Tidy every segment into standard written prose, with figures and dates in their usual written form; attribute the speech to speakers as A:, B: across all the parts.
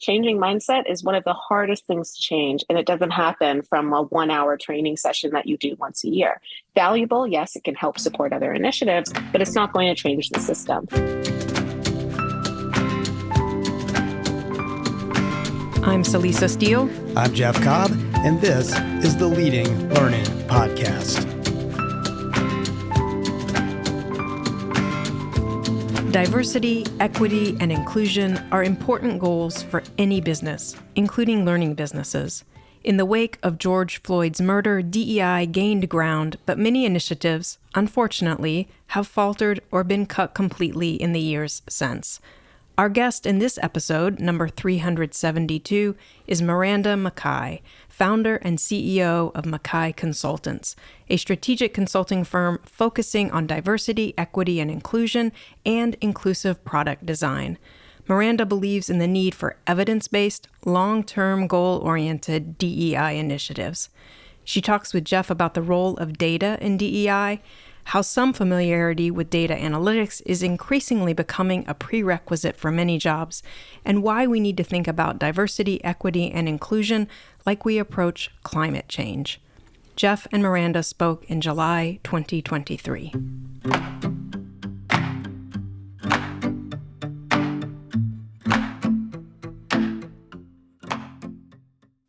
A: Changing mindset is one of the hardest things to change, and it doesn't happen from a 1 hour training session that you do once a year. Valuable, yes, it can help support other initiatives, but it's not going to change the system.
B: I'm Celisa Steele.
C: I'm Jeff Cobb, and this is the Leading Learning Podcast.
B: Diversity, equity, and inclusion are important goals for any business, including learning businesses. In the wake of George Floyd's murder, DEI gained ground, but many initiatives, unfortunately, have faltered or been cut completely in the years since. Our guest in this episode, number 372, is Miranda McKie, founder and CEO of McKie Consultants, a strategic consulting firm focusing on diversity, equity, and inclusion, and inclusive product design. Miranda believes in the need for evidence-based, long-term, goal-oriented DEI initiatives. She talks with Jeff about the role of data in DEI, how some familiarity with data analytics is increasingly becoming a prerequisite for many jobs, and why we need to think about diversity, equity, and inclusion like we approach climate change. Jeff and Miranda spoke in July 2023.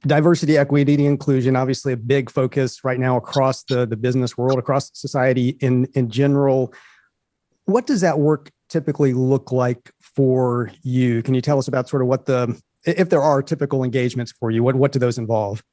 C: Diversity, equity, and inclusion, obviously a big focus right now across the business world, across society in general. What does that work typically look like for you? Can you tell us about sort of if there are typical engagements for you, what do those involve?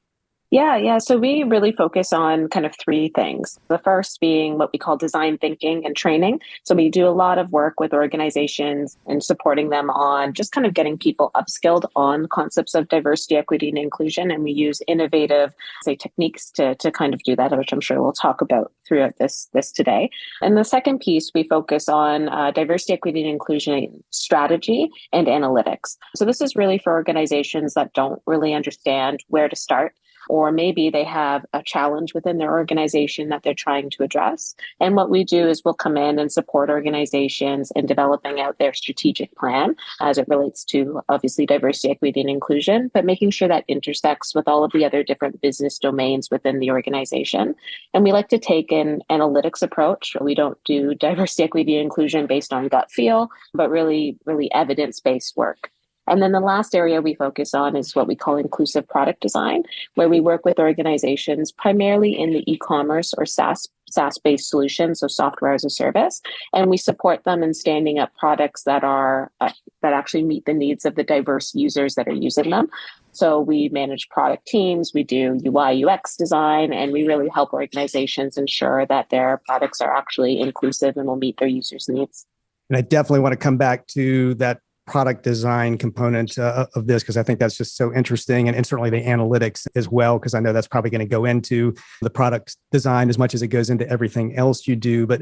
A: Yeah. So we really focus on kind of three things. The first being what we call design thinking and training. So we do a lot of work with organizations and supporting them on just kind of getting people upskilled on concepts of diversity, equity, and inclusion. And we use innovative, techniques to kind of do that, which I'm sure we'll talk about throughout this today. And the second piece, we focus on diversity, equity, and inclusion strategy and analytics. So this is really for organizations that don't really understand where to start, or maybe they have a challenge within their organization that they're trying to address. And what we do is we'll come in and support organizations in developing out their strategic plan as it relates to, obviously, diversity, equity, and inclusion, but making sure that intersects with all of the other different business domains within the organization. And we like to take an analytics approach. We don't do diversity, equity, and inclusion based on gut feel, but really evidence-based work. And then the last area we focus on is what we call inclusive product design, where we work with organizations primarily in the e-commerce or SaaS-based solutions, so software as a service, and we support them in standing up products that are that actually meet the needs of the diverse users that are using them. So we manage product teams, we do UI UX design, and we really help organizations ensure that their products are actually inclusive and will meet their users' needs.
C: And I definitely want to come back to that product design component of this, because I think that's just so interesting, and certainly the analytics as well, because I know that's probably going to go into the product design as much as it goes into everything else you do. But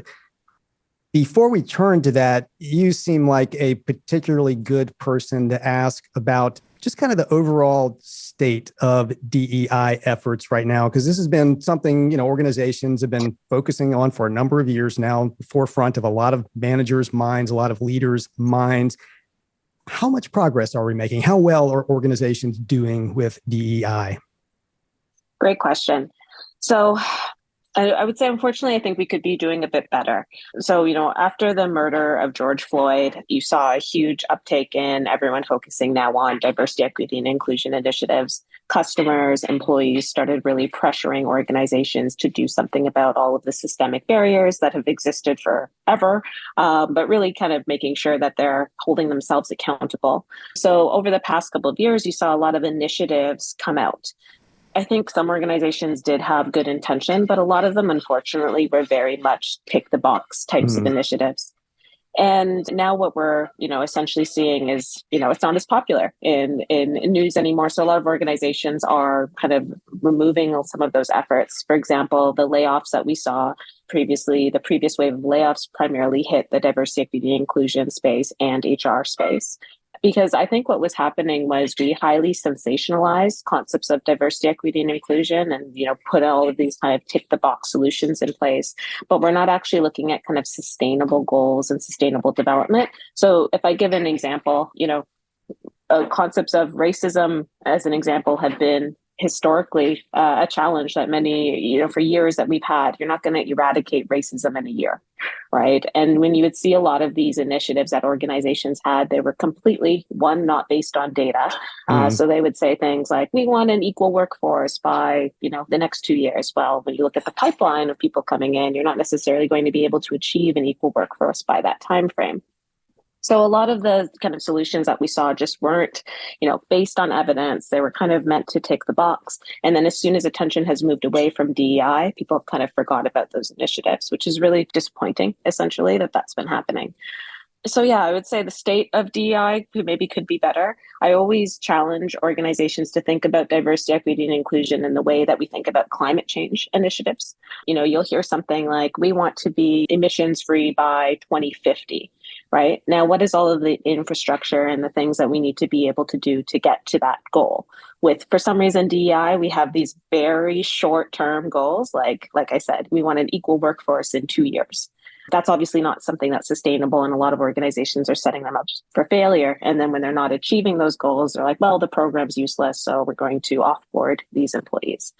C: before we turn to that, you seem like a particularly good person to ask about just kind of the overall state of DEI efforts right now, because this has been something, organizations have been focusing on for a number of years now, forefront of a lot of managers' minds, a lot of leaders' minds. How much progress are we making? How well are organizations doing with DEI?
A: Great question. So I would say, unfortunately, I think we could be doing a bit better. So, after the murder of George Floyd, you saw a huge uptake in everyone focusing now on diversity, equity, and inclusion initiatives. Customers, employees started really pressuring organizations to do something about all of the systemic barriers that have existed forever, but really kind of making sure that they're holding themselves accountable. So over the past couple of years, you saw a lot of initiatives come out. I think some organizations did have good intention, but a lot of them, unfortunately, were very much tick the box types of initiatives. And now what we're, essentially seeing is, it's not as popular in news anymore. So a lot of organizations are kind of removing some of those efforts. For example, the layoffs that we saw previously, the previous wave of layoffs primarily hit the diversity, equity, and inclusion space and HR space. Because I think what was happening was we highly sensationalized concepts of diversity, equity, and inclusion, and put all of these kind of tick the box solutions in place. But we're not actually looking at kind of sustainable goals and sustainable development. So if I give an example, Concepts of racism, as an example, have been historically a challenge that many, for years that we've had. You're not going to eradicate racism in a year, right? And when you would see a lot of these initiatives that organizations had, they were completely, one, not based on data. So they would say things like, we want an equal workforce by, the next 2 years. Well, when you look at the pipeline of people coming in, you're not necessarily going to be able to achieve an equal workforce by that time frame. So a lot of the kind of solutions that we saw just weren't, based on evidence. They were kind of meant to tick the box. And then as soon as attention has moved away from DEI, people have kind of forgot about those initiatives, which is really disappointing, essentially, that that's been happening. So yeah, I would say the state of DEI could be better. I always challenge organizations to think about diversity, equity, and inclusion in the way that we think about climate change initiatives. You'll hear something like, we want to be emissions free by 2050, right? Now, what is all of the infrastructure and the things that we need to be able to do to get to that goal? For some reason, DEI, we have these very short-term goals. Like I said, we want an equal workforce in 2 years. That's obviously not something that's sustainable, and a lot of organizations are setting them up for failure. And then when they're not achieving those goals, they're like, well, the program's useless, so we're going to offboard these employees.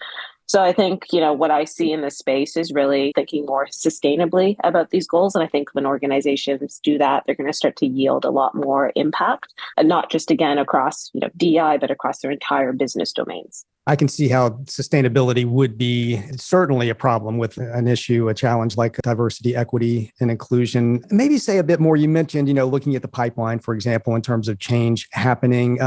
A: So I think, what I see in this space is really thinking more sustainably about these goals. And I think when organizations do that, they're going to start to yield a lot more impact, and not just, again, across, DEI, but across their entire business domains.
C: I can see how sustainability would be certainly a problem with an issue, a challenge like diversity, equity, and inclusion. Maybe say a bit more. You mentioned, looking at the pipeline, for example, in terms of change happening.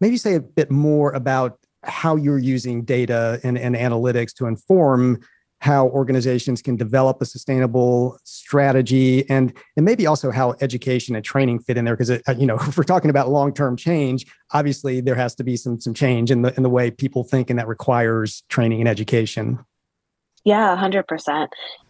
C: Maybe say a bit more about how you're using data and analytics to inform how organizations can develop a sustainable strategy, and maybe also how education and training fit in there. Because if we're talking about long-term change, obviously there has to be some change in the way people think, and that requires training and education.
A: Yeah, 100%.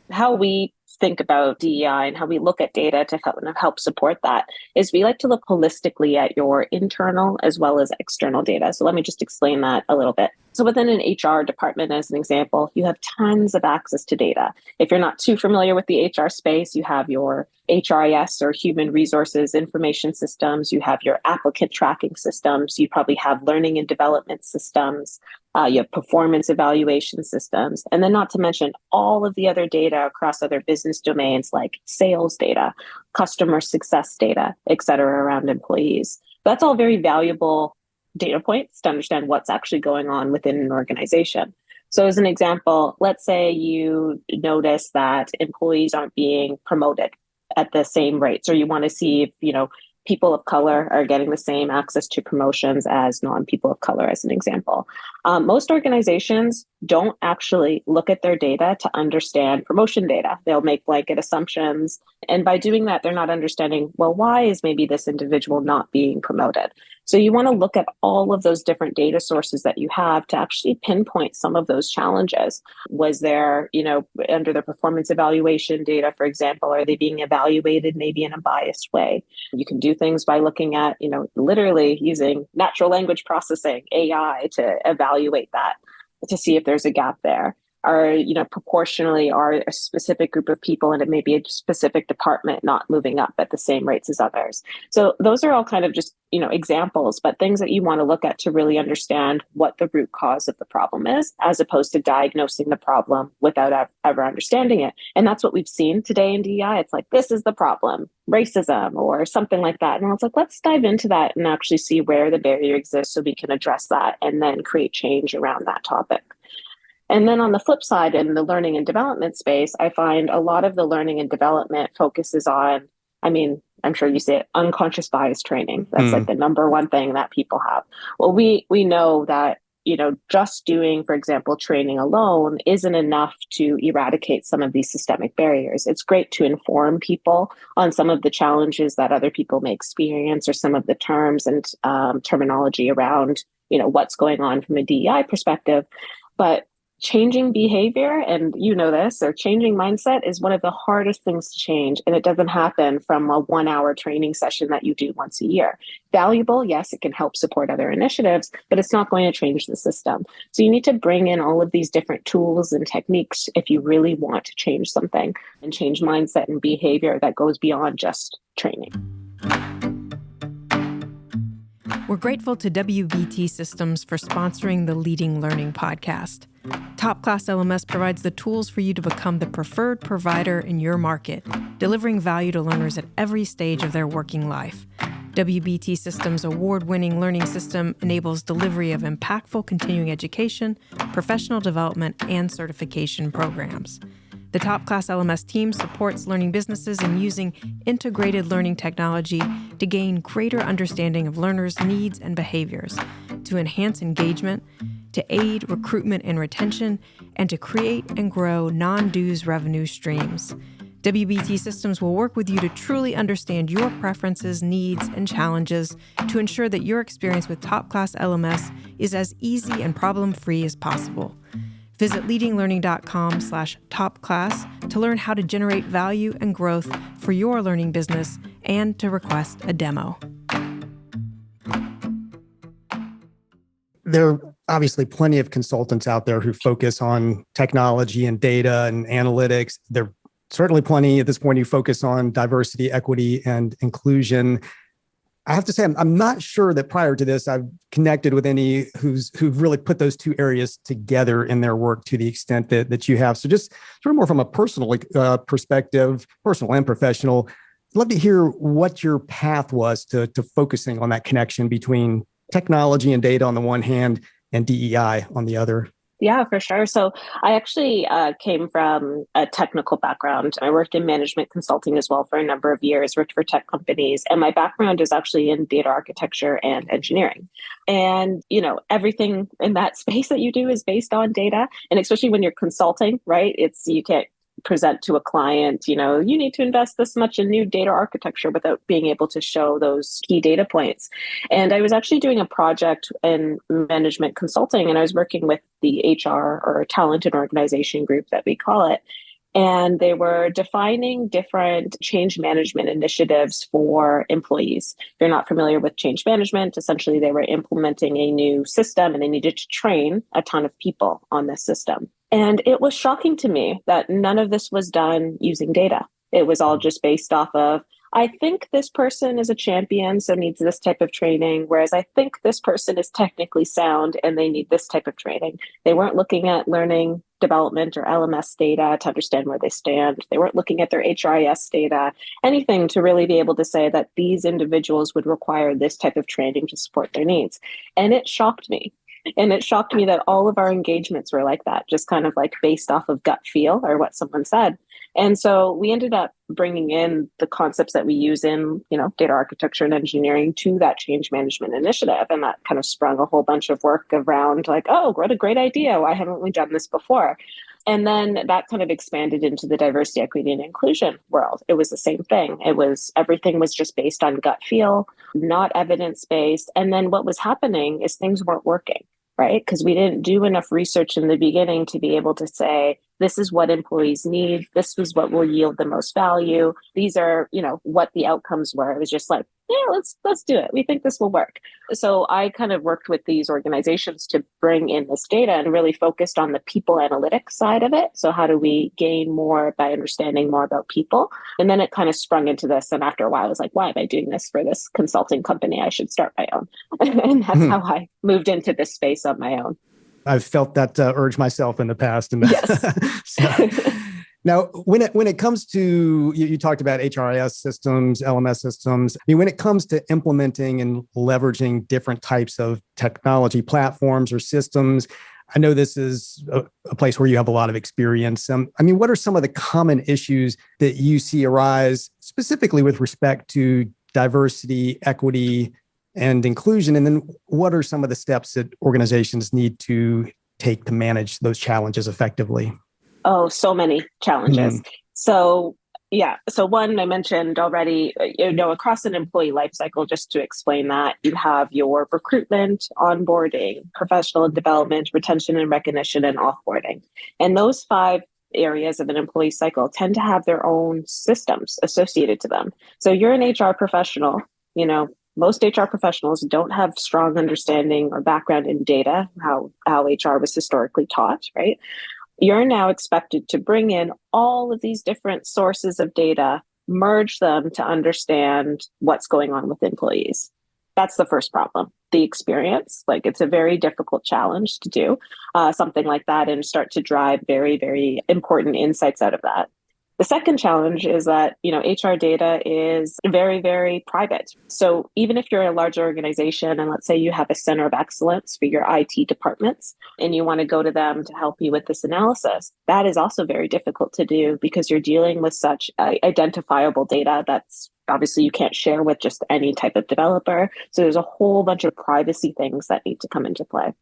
A: How we think about DEI and how we look at data to help support that is we like to look holistically at your internal as well as external data. So let me just explain that a little bit. So within an HR department, as an example, you have tons of access to data. If you're not too familiar with the HR space, you have your HRIS or human resources information systems, you have your applicant tracking systems, you probably have learning and development systems, you have performance evaluation systems, and then not to mention all of the other data across other business domains like sales data, customer success data, et cetera, around employees. That's all very valuable data points to understand what's actually going on within an organization. So as an example, let's say you notice that employees aren't being promoted at the same rates, or you want to see if, people of color are getting the same access to promotions as non-people of color, as an example. Most organizations don't actually look at their data to understand promotion data. They'll make blanket assumptions. And by doing that, they're not understanding, well, why is maybe this individual not being promoted? So you want to look at all of those different data sources that you have to actually pinpoint some of those challenges. Was there, under the performance evaluation data, for example, are they being evaluated maybe in a biased way? You can do things by looking at, literally using natural language processing, AI, to evaluate that, to see if there's a gap there. Or, proportionally are a specific group of people and it may be a specific department not moving up at the same rates as others. So those are all kind of just, examples, but things that you want to look at to really understand what the root cause of the problem is, as opposed to diagnosing the problem without ever understanding it. And that's what we've seen today in DEI. It's like, this is the problem, racism or something like that. And it's like, let's dive into that and actually see where the barrier exists so we can address that and then create change around that topic. And then on the flip side, in the learning and development space, I find a lot of the learning and development focuses on, I'm sure you say it, unconscious bias training. That's like the number one thing that people have. Well, we know that, just doing, for example, training alone isn't enough to eradicate some of these systemic barriers. It's great to inform people on some of the challenges that other people may experience, or some of the terms and terminology around, what's going on from a DEI perspective. But changing behavior, and this, or changing mindset, is one of the hardest things to change. And it doesn't happen from a 1-hour training session that you do once a year. Valuable, yes, it can help support other initiatives, but it's not going to change the system. So you need to bring in all of these different tools and techniques if you really want to change something and change mindset and behavior that goes beyond just training.
B: We're grateful to WBT Systems for sponsoring the Leading Learning podcast. Top Class LMS provides the tools for you to become the preferred provider in your market, delivering value to learners at every stage of their working life. WBT Systems' award-winning learning system enables delivery of impactful continuing education, professional development, and certification programs. The Top Class LMS team supports learning businesses in using integrated learning technology to gain greater understanding of learners' needs and behaviors, to enhance engagement, to aid recruitment and retention, and to create and grow non-dues revenue streams. WBT Systems will work with you to truly understand your preferences, needs, and challenges to ensure that your experience with Top Class LMS is as easy and problem-free as possible. Visit leadinglearning.com/topclass to learn how to generate value and growth for your learning business and to request a demo.
C: There are obviously plenty of consultants out there who focus on technology and data and analytics. There are certainly plenty at this point who focus on diversity, equity, and inclusion. I have to say, I'm not sure that prior to this, I've connected with any who've really put those two areas together in their work to the extent that you have. So just sort of more from a personal perspective, personal and professional, I'd love to hear what your path was to focusing on that connection between technology and data on the one hand and DEI on the other.
A: Yeah, for sure. So I actually came from a technical background. I worked in management consulting as well for a number of years, worked for tech companies. And my background is actually in data architecture and engineering. And, everything in that space that you do is based on data. And especially when you're consulting, right? You can't present to a client, you need to invest this much in new data architecture without being able to show those key data points. And I was actually doing a project in management consulting, and I was working with the HR or talent and organization group that we call it. And they were defining different change management initiatives for employees. If you're not familiar with change management, essentially they were implementing a new system and they needed to train a ton of people on this system. And it was shocking to me that none of this was done using data. It was all just based off of, I think this person is a champion, so needs this type of training, whereas I think this person is technically sound and they need this type of training. They weren't looking at learning development or LMS data to understand where they stand. They weren't looking at their HRIS data, anything to really be able to say that these individuals would require this type of training to support their needs. And it shocked me. And it shocked me that all of our engagements were like that, just kind of like based off of gut feel or what someone said. And so we ended up bringing in the concepts that we use in, data architecture and engineering to that change management initiative. And that kind of sprung a whole bunch of work around like, oh, what a great idea. Why haven't we done this before? And then that kind of expanded into the diversity, equity, and inclusion world. It was the same thing. Everything was just based on gut feel, not evidence-based. And then what was happening is things weren't working, right? Because we didn't do enough research in the beginning to be able to say, this is what employees need. This was what will yield the most value. These are, what the outcomes were. It was just like, yeah, let's do it. We think this will work. So I kind of worked with these organizations to bring in this data and really focused on the people analytics side of it. So how do we gain more by understanding more about people? And then it kind of sprung into this. And after a while, I was like, why am I doing this for this consulting company? I should start my own. And that's how I moved into this space on my own.
C: I've felt that urge myself in the past.
A: Yes.
C: So, now, when it comes to, you talked about HRIS systems, LMS systems. I mean, when it comes to implementing and leveraging different types of technology platforms or systems, I know this is a place where you have a lot of experience. What are some of the common issues that you see arise specifically with respect to diversity, equity, and inclusion? And then what are some of the steps that organizations need to take to manage those challenges effectively?
A: Oh, so many challenges. So one I mentioned already, across an employee life cycle, just to explain that, you have your recruitment, onboarding, professional development, retention and recognition, and offboarding. And those 5 areas of an employee cycle tend to have their own systems associated to them. So you're an HR professional, most HR professionals don't have strong understanding or background in data, how HR was historically taught, right? You're now expected to bring in all of these different sources of data, merge them to understand what's going on with employees. That's the first problem. the experience. Like it's a very difficult challenge to do something like that and start to drive very, very important insights out of that. The second challenge is that, HR data is very, very private. So even if you're a large organization and let's say you have a center of excellence for your IT departments and you want to go to them to help you with this analysis, that is also very difficult to do because you're dealing with such identifiable data that's obviously you can't share with just any type of developer. So there's a whole bunch of privacy things that need to come into play.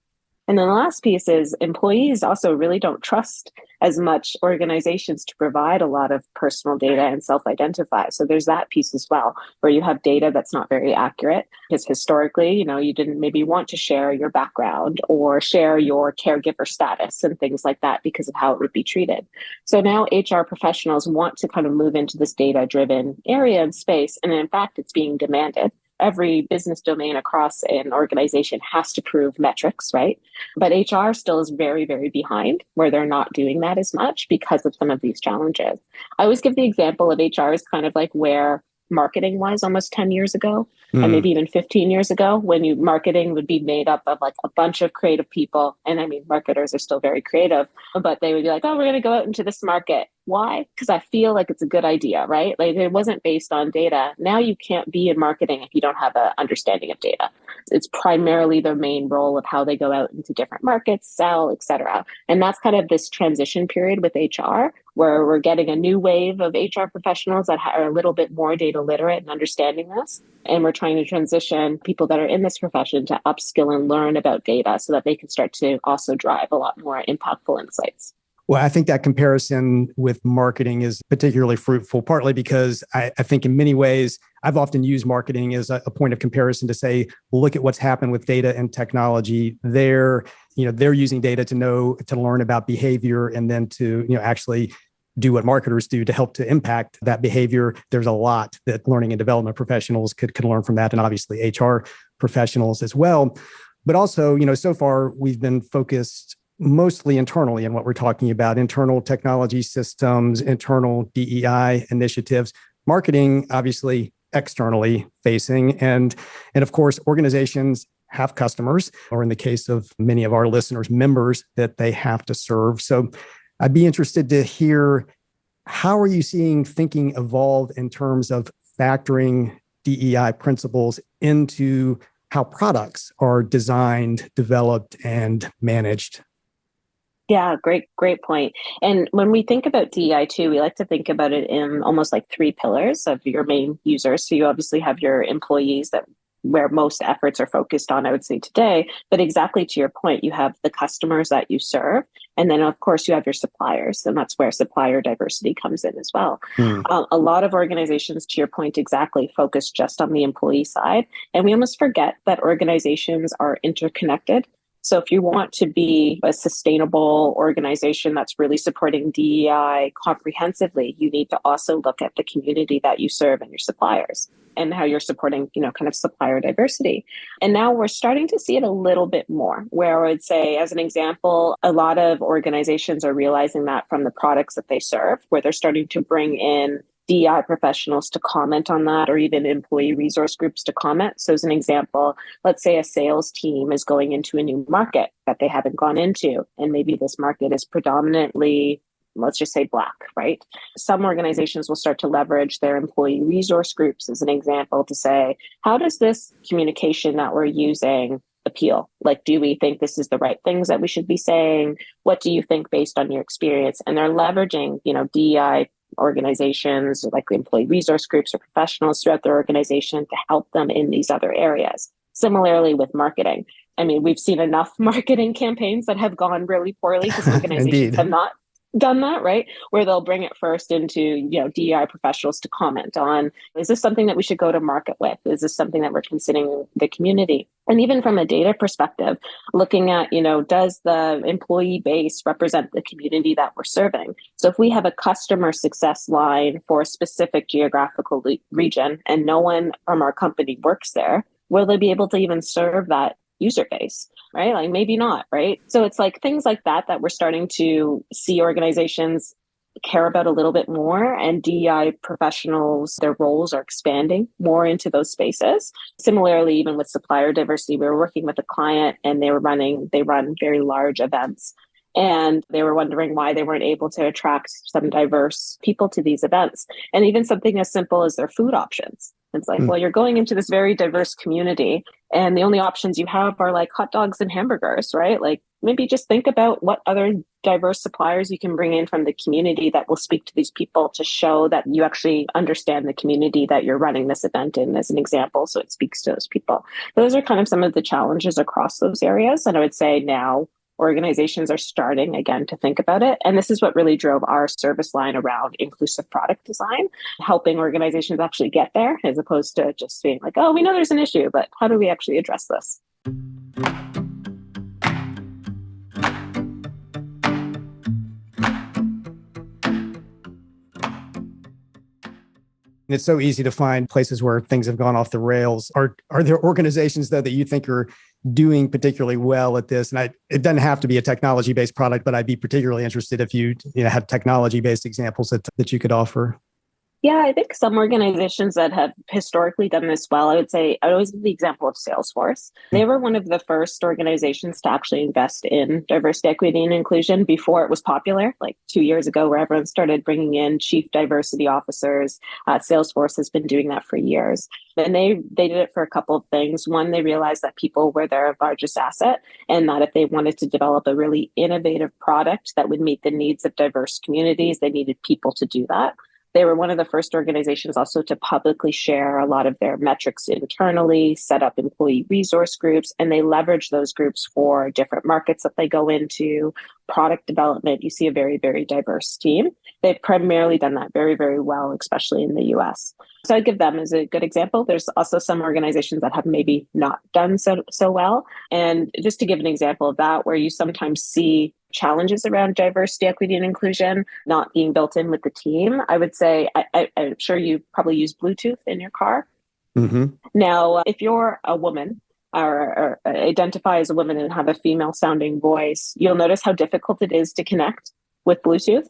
A: And then the last piece is employees also really don't trust as much organizations to provide a lot of personal data and self-identify. So there's that piece as well, where you have data that's not very accurate because historically, you didn't maybe want to share your background or share your caregiver status and things like that because of how it would be treated. So now HR professionals want to kind of move into this data-driven area and space. And in fact, it's being demanded. Every business domain across an organization has to prove metrics, right? But HR still is very, very behind where they're not doing that as much because of some of these challenges. I always give the example of HR as kind of like where marketing was almost 10 years ago and maybe even 15 years ago when marketing would be made up of like a bunch of creative people. And I mean, marketers are still very creative, but they would be like, oh, we're going to go out into this market. Why? Because I feel like it's a good idea, right? Like it wasn't based on data. Now you can't be in marketing if you don't have an understanding of data. It's primarily their main role of how they go out into different markets, sell, et cetera. And that's kind of this transition period with HR where we're getting a new wave of HR professionals that are a little bit more data literate and understanding this. And we're trying to transition people that are in this profession to upskill and learn about data so that they can start to also drive a lot more impactful insights.
C: Well, I think that comparison with marketing is particularly fruitful, partly because I think in many ways, I've often used marketing as a point of comparison to say, look at what's happened with data and technology. They're using data to learn about behavior and then to, actually do what marketers do to help to impact that behavior. There's a lot that learning and development professionals could learn from that, and obviously HR professionals as well. But also, so far we've been focused mostly internally in what we're talking about, internal technology systems, internal DEI initiatives, marketing, obviously externally facing. And of course, organizations have customers, or in the case of many of our listeners, members that they have to serve. So I'd be interested to hear, how are you seeing thinking evolve in terms of factoring DEI principles into how products are designed, developed, and managed?
A: Yeah, great point. And when we think about DEI too, we like to think about it in almost like three pillars of your main users. So you obviously have your employees where most efforts are focused on, I would say today, but exactly to your point, you have the customers that you serve. And then of course you have your suppliers, and that's where supplier diversity comes in as well. A lot of organizations, to your point, exactly focus just on the employee side. And we almost forget that organizations are interconnected. So if you want to be a sustainable organization that's really supporting DEI comprehensively, you need to also look at the community that you serve and your suppliers and how you're supporting, kind of supplier diversity. And now we're starting to see it a little bit more, where I would say, as an example, a lot of organizations are realizing that from the products that they serve, where they're starting to bring in DEI professionals to comment on that, or even employee resource groups to comment. So as an example, let's say a sales team is going into a new market that they haven't gone into, and maybe this market is predominantly, let's just say Black, right? Some organizations will start to leverage their employee resource groups as an example to say, how does this communication that we're using appeal? Like, do we think this is the right things that we should be saying? What do you think based on your experience? And they're leveraging, DEI organizations like employee resource groups or professionals throughout their organization to help them in these other areas. Similarly with marketing. I mean, we've seen enough marketing campaigns that have gone really poorly because organizations have not done that, right? Where they'll bring it first into, DEI professionals to comment on, is this something that we should go to market with? Is this something that we're considering the community? And even from a data perspective, looking at, does the employee base represent the community that we're serving? So if we have a customer success line for a specific geographical region and no one from our company works there, will they be able to even serve that user base, right? Like maybe not, right? So it's like things like that we're starting to see organizations care about a little bit more, and DEI professionals, their roles are expanding more into those spaces. Similarly, even with supplier diversity, we were working with a client and they run very large events. And they were wondering why they weren't able to attract some diverse people to these events. And even something as simple as their food options. It's like, well, you're going into this very diverse community and the only options you have are like hot dogs and hamburgers, right? Like maybe just think about what other diverse suppliers you can bring in from the community that will speak to these people to show that you actually understand the community that you're running this event in, as an example. So it speaks to those people. Those are kind of some of the challenges across those areas. And I would say now organizations are starting again to think about it. And this is what really drove our service line around inclusive product design, helping organizations actually get there as opposed to just being like, oh, we know there's an issue, but how do we actually address this?
C: It's so easy to find places where things have gone off the rails. Are there organizations, though, that you think are doing particularly well at this? And it doesn't have to be a technology-based product, but I'd be particularly interested if you had technology-based examples that you could offer.
A: Yeah, I think some organizations that have historically done this well, I always give the example of Salesforce. They were one of the first organizations to actually invest in diversity, equity, and inclusion before it was popular, like 2 years ago, where everyone started bringing in chief diversity officers. Salesforce has been doing that for years. And they did it for a couple of things. One, they realized that people were their largest asset, and that if they wanted to develop a really innovative product that would meet the needs of diverse communities, they needed people to do that. They were one of the first organizations also to publicly share a lot of their metrics internally, set up employee resource groups, and they leverage those groups for different markets that they go into, product development. You see a very, very diverse team. They've primarily done that very, very well, especially in the US. So I give them as a good example. There's also some organizations that have maybe not done so well. And just to give an example of that, where you sometimes see challenges around diversity, equity, and inclusion not being built in with the team, I would say, I'm sure you probably use Bluetooth in your car. Mm-hmm. Now, if you're a woman or identify as a woman and have a female sounding voice, you'll notice how difficult it is to connect with Bluetooth.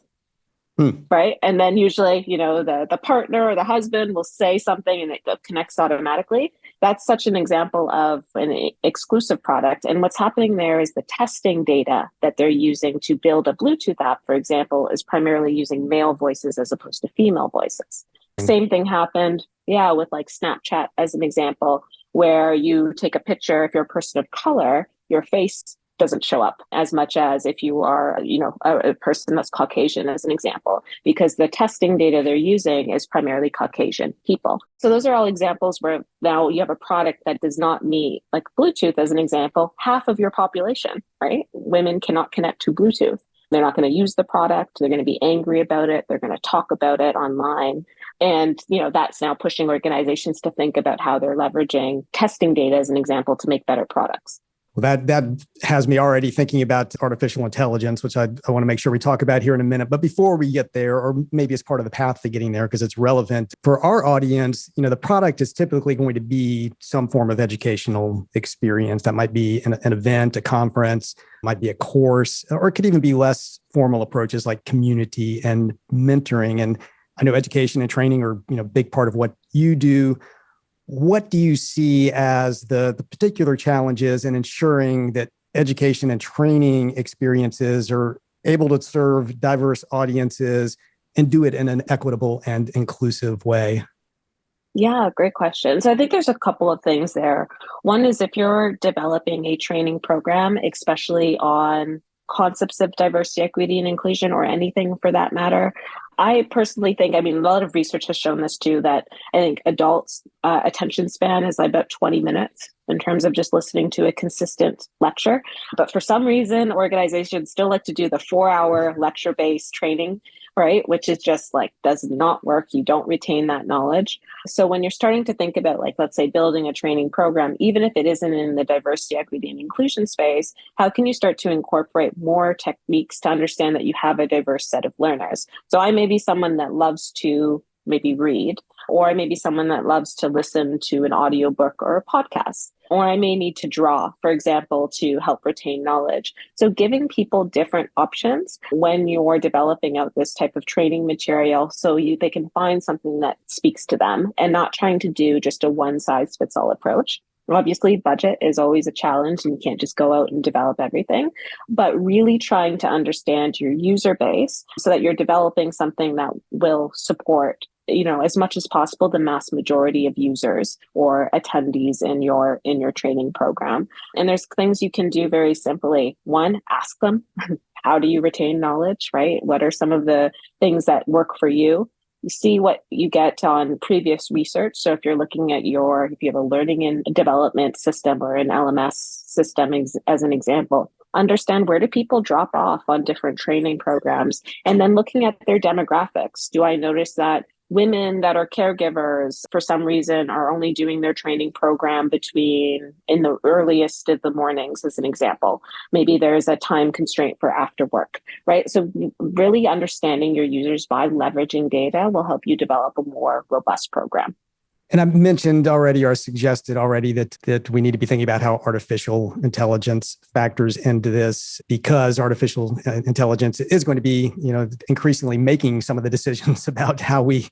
A: Right. And then usually, the partner or the husband will say something and it connects automatically. That's such an example of an exclusive product. And what's happening there is the testing data that they're using to build a Bluetooth app, for example, is primarily using male voices as opposed to female voices. Same thing happened, with like Snapchat as an example, where you take a picture, if you're a person of color, your face doesn't show up as much as if you are, a person that's Caucasian, as an example, because the testing data they're using is primarily Caucasian people. So those are all examples where now you have a product that does not meet, like Bluetooth, as an example, half of your population, right? Women cannot connect to Bluetooth. They're not going to use the product. They're going to be angry about it. They're going to talk about it online. And, that's now pushing organizations to think about how they're leveraging testing data, as an example, to make better products.
C: Well, that has me already thinking about artificial intelligence, which I want to make sure we talk about here in a minute. But before we get there, or maybe as part of the path to getting there, because it's relevant for our audience, the product is typically going to be some form of educational experience. That might be an event, a conference, might be a course, or it could even be less formal approaches like community and mentoring. And I know education and training are, a big part of what you do. What do you see as the particular challenges in ensuring that education and training experiences are able to serve diverse audiences and do it in an equitable and inclusive way?
A: Yeah, great question. So I think there's a couple of things there. One is if you're developing a training program, especially on concepts of diversity, equity, and inclusion, or anything for that matter, I personally think, a lot of research has shown this too, that I think adults' attention span is about 20 minutes in terms of just listening to a consistent lecture. But for some reason, organizations still like to do the 4-hour lecture-based training, right? Which is just does not work. You don't retain that knowledge. So when you're starting to think about let's say building a training program, even if it isn't in the diversity, equity, and inclusion space, how can you start to incorporate more techniques to understand that you have a diverse set of learners? So I may be someone that loves to maybe read, or I may be someone that loves to listen to an audiobook or a podcast. Or I may need to draw, for example, to help retain knowledge. So giving people different options when you're developing out this type of training material they can find something that speaks to them and not trying to do just a one-size-fits-all approach. Obviously, budget is always a challenge and you can't just go out and develop everything, but really trying to understand your user base so that you're developing something that will support as much as possible, the mass majority of users or attendees in your training program. And there's things you can do very simply. One, ask them, how do you retain knowledge, right? What are some of the things that work for you? You see what you get on previous research. So if you're looking at if you have a learning and development system or an LMS system as an example, understand where do people drop off on different training programs, and then looking at their demographics. Do I notice that women that are caregivers for some reason are only doing their training program in the earliest of the mornings, as an example? Maybe there's a time constraint for after work, right? So really understanding your users by leveraging data will help you develop a more robust program.
C: And I mentioned already or suggested already that we need to be thinking about how artificial intelligence factors into this, because artificial intelligence is going to be, increasingly making some of the decisions about how we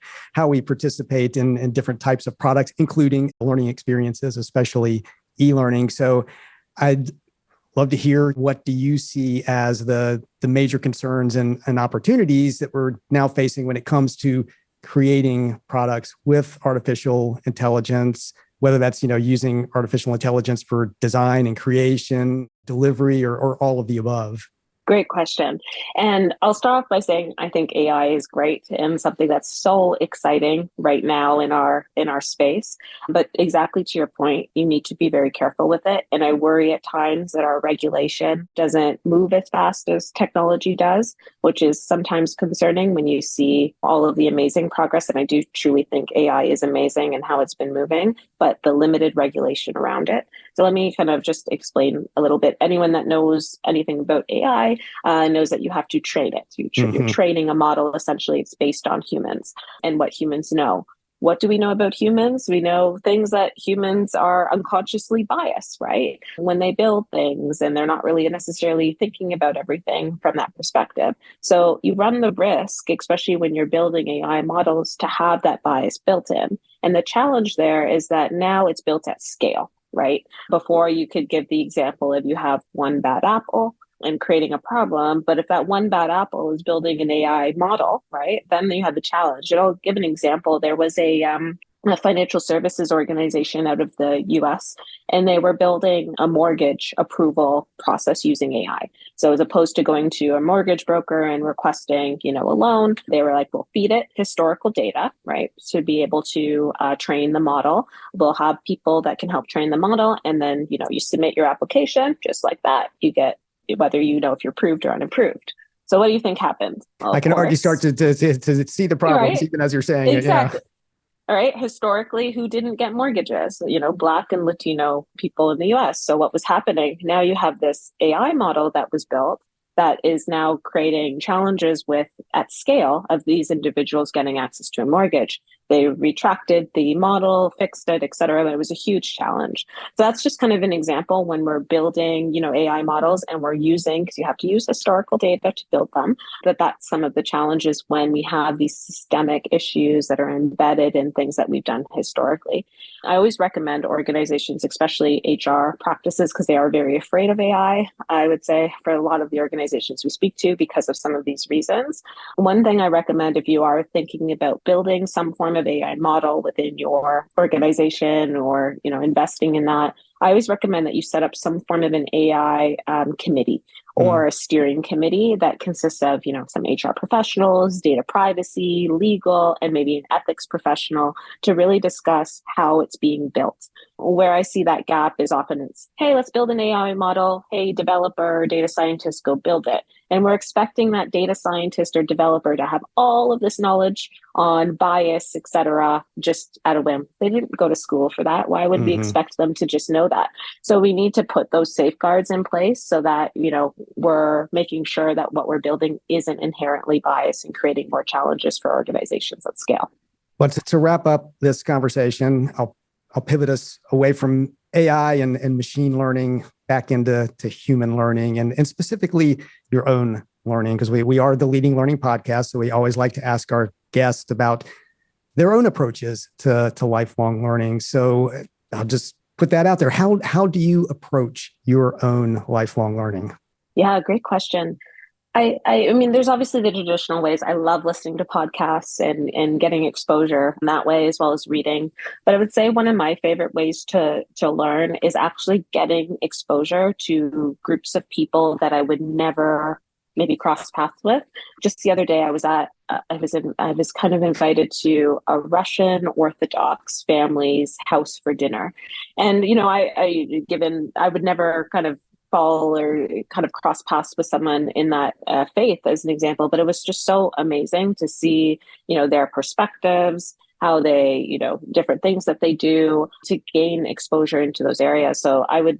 C: participate in different types of products, including learning experiences, especially e-learning. So I'd love to hear, what do you see as the major concerns and opportunities that we're now facing when it comes to creating products with artificial intelligence, whether that's, using artificial intelligence for design and creation, delivery, or all of the above?
A: Great question. And I'll start off by saying I think AI is great and something that's so exciting right now in our space. But exactly to your point, you need to be very careful with it. And I worry at times that our regulation doesn't move as fast as technology does, which is sometimes concerning when you see all of the amazing progress. And I do truly think AI is amazing and how it's been moving, but the limited regulation around it. So let me kind of just explain a little bit. Anyone that knows anything about AI knows that you have to train it. You're training a model. Essentially, it's based on humans and what humans know. What do we know about humans? We know things that humans are unconsciously biased, right? When they build things and they're not really necessarily thinking about everything from that perspective. So you run the risk, especially when you're building AI models, to have that bias built in. And the challenge there is that now it's built at scale, right? Before, you could give the example of you have one bad apple and creating a problem. But if that one bad apple is building an AI model, right, then you have the challenge. And I'll give an example. There was a financial services organization out of the US, and they were building a mortgage approval process using AI. So as opposed to going to a mortgage broker and requesting, a loan, they were like, we'll feed it historical data, right, to be able to train the model. We'll have people that can help train the model. And then, you submit your application just like that. You get whether if you're approved or unapproved. So what do you think happened? Well,
C: I can already start to see the problems, right, even as you're saying
A: exactly.
C: it. Yeah.
A: All right. Historically, who didn't get mortgages? Black and Latino people in the US. So what was happening? Now you have this AI model that was built that is now creating challenges at scale of these individuals getting access to a mortgage. They retracted the model, fixed it, et cetera, but it was a huge challenge. So that's just kind of an example when we're building, AI models and we're using, because you have to use historical data to build them, that's some of the challenges when we have these systemic issues that are embedded in things that we've done historically. I always recommend organizations, especially HR practices, because they are very afraid of AI, I would say, for a lot of the organizations we speak to because of some of these reasons. One thing I recommend, if you are thinking about building some form of AI model within your organization or, investing in that, I always recommend that you set up some form of an AI committee or a steering committee that consists of, some HR professionals, data privacy, legal, and maybe an ethics professional to really discuss how it's being built. Where I see that gap is often it's, hey, let's build an AI model. Hey, developer, data scientist, go build it. And we're expecting that data scientist or developer to have all of this knowledge on bias, et cetera, just at a whim. They didn't go to school for that. Why would we expect them to just know that? So we need to put those safeguards in place so that, we're making sure that what we're building isn't inherently biased and creating more challenges for organizations at scale.
C: But to wrap up this conversation, I'll pivot us away from AI and machine learning back into human learning and specifically your own learning, because we are the Leading Learning Podcast. So we always like to ask our guests about their own approaches to lifelong learning. So I'll just put that out there. How do you approach your own lifelong learning?
A: Yeah, great question. I mean, there's obviously the traditional ways. I love listening to podcasts and getting exposure in that way, as well as reading. But I would say one of my favorite ways to learn is actually getting exposure to groups of people that I would never maybe cross paths with. Just the other day, I was kind of invited to a Russian Orthodox family's house for dinner, and I would never kind of fall or kind of cross paths with someone in that faith as an example, but it was just so amazing to see, their perspectives, how they, different things that they do to gain exposure into those areas. So I would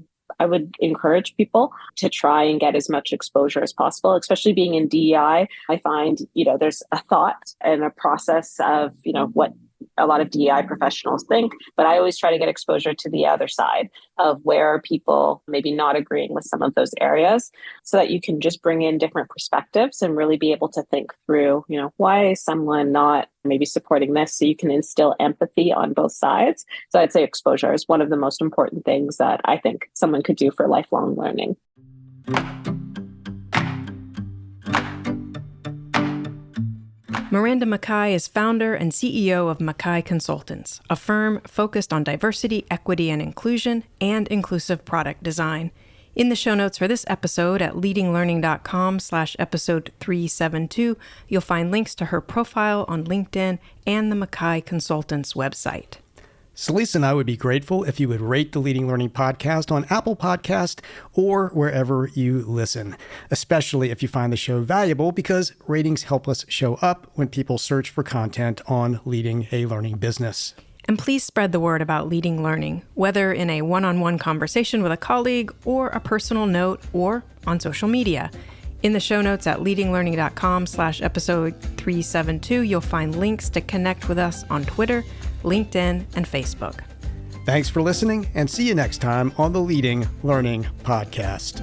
A: encourage people to try and get as much exposure as possible, especially being in DEI. I find, there's a thought and a process of, what a lot of DEI professionals think, but I always try to get exposure to the other side of where people maybe not agreeing with some of those areas so that you can just bring in different perspectives and really be able to think through, why is someone not maybe supporting this, so you can instill empathy on both sides. So I'd say exposure is one of the most important things that I think someone could do for lifelong learning.
B: Miranda McKie is founder and CEO of McKie Consultants, a firm focused on diversity, equity, and inclusion, and inclusive product design. In the show notes for this episode at leadinglearning.com/episode 372, you'll find links to her profile on LinkedIn and the McKie Consultants website.
C: So Lisa and I would be grateful if you would rate the Leading Learning Podcast on Apple Podcast or wherever you listen, especially if you find the show valuable, because ratings help us show up when people search for content on leading a learning business.
B: And please spread the word about leading learning, whether in a one-on-one conversation with a colleague or a personal note or on social media. In the show notes at leadinglearning.com/episode 372, you'll find links to connect with us on Twitter, LinkedIn, and Facebook.
C: Thanks for listening, and see you next time on the Leading Learning Podcast.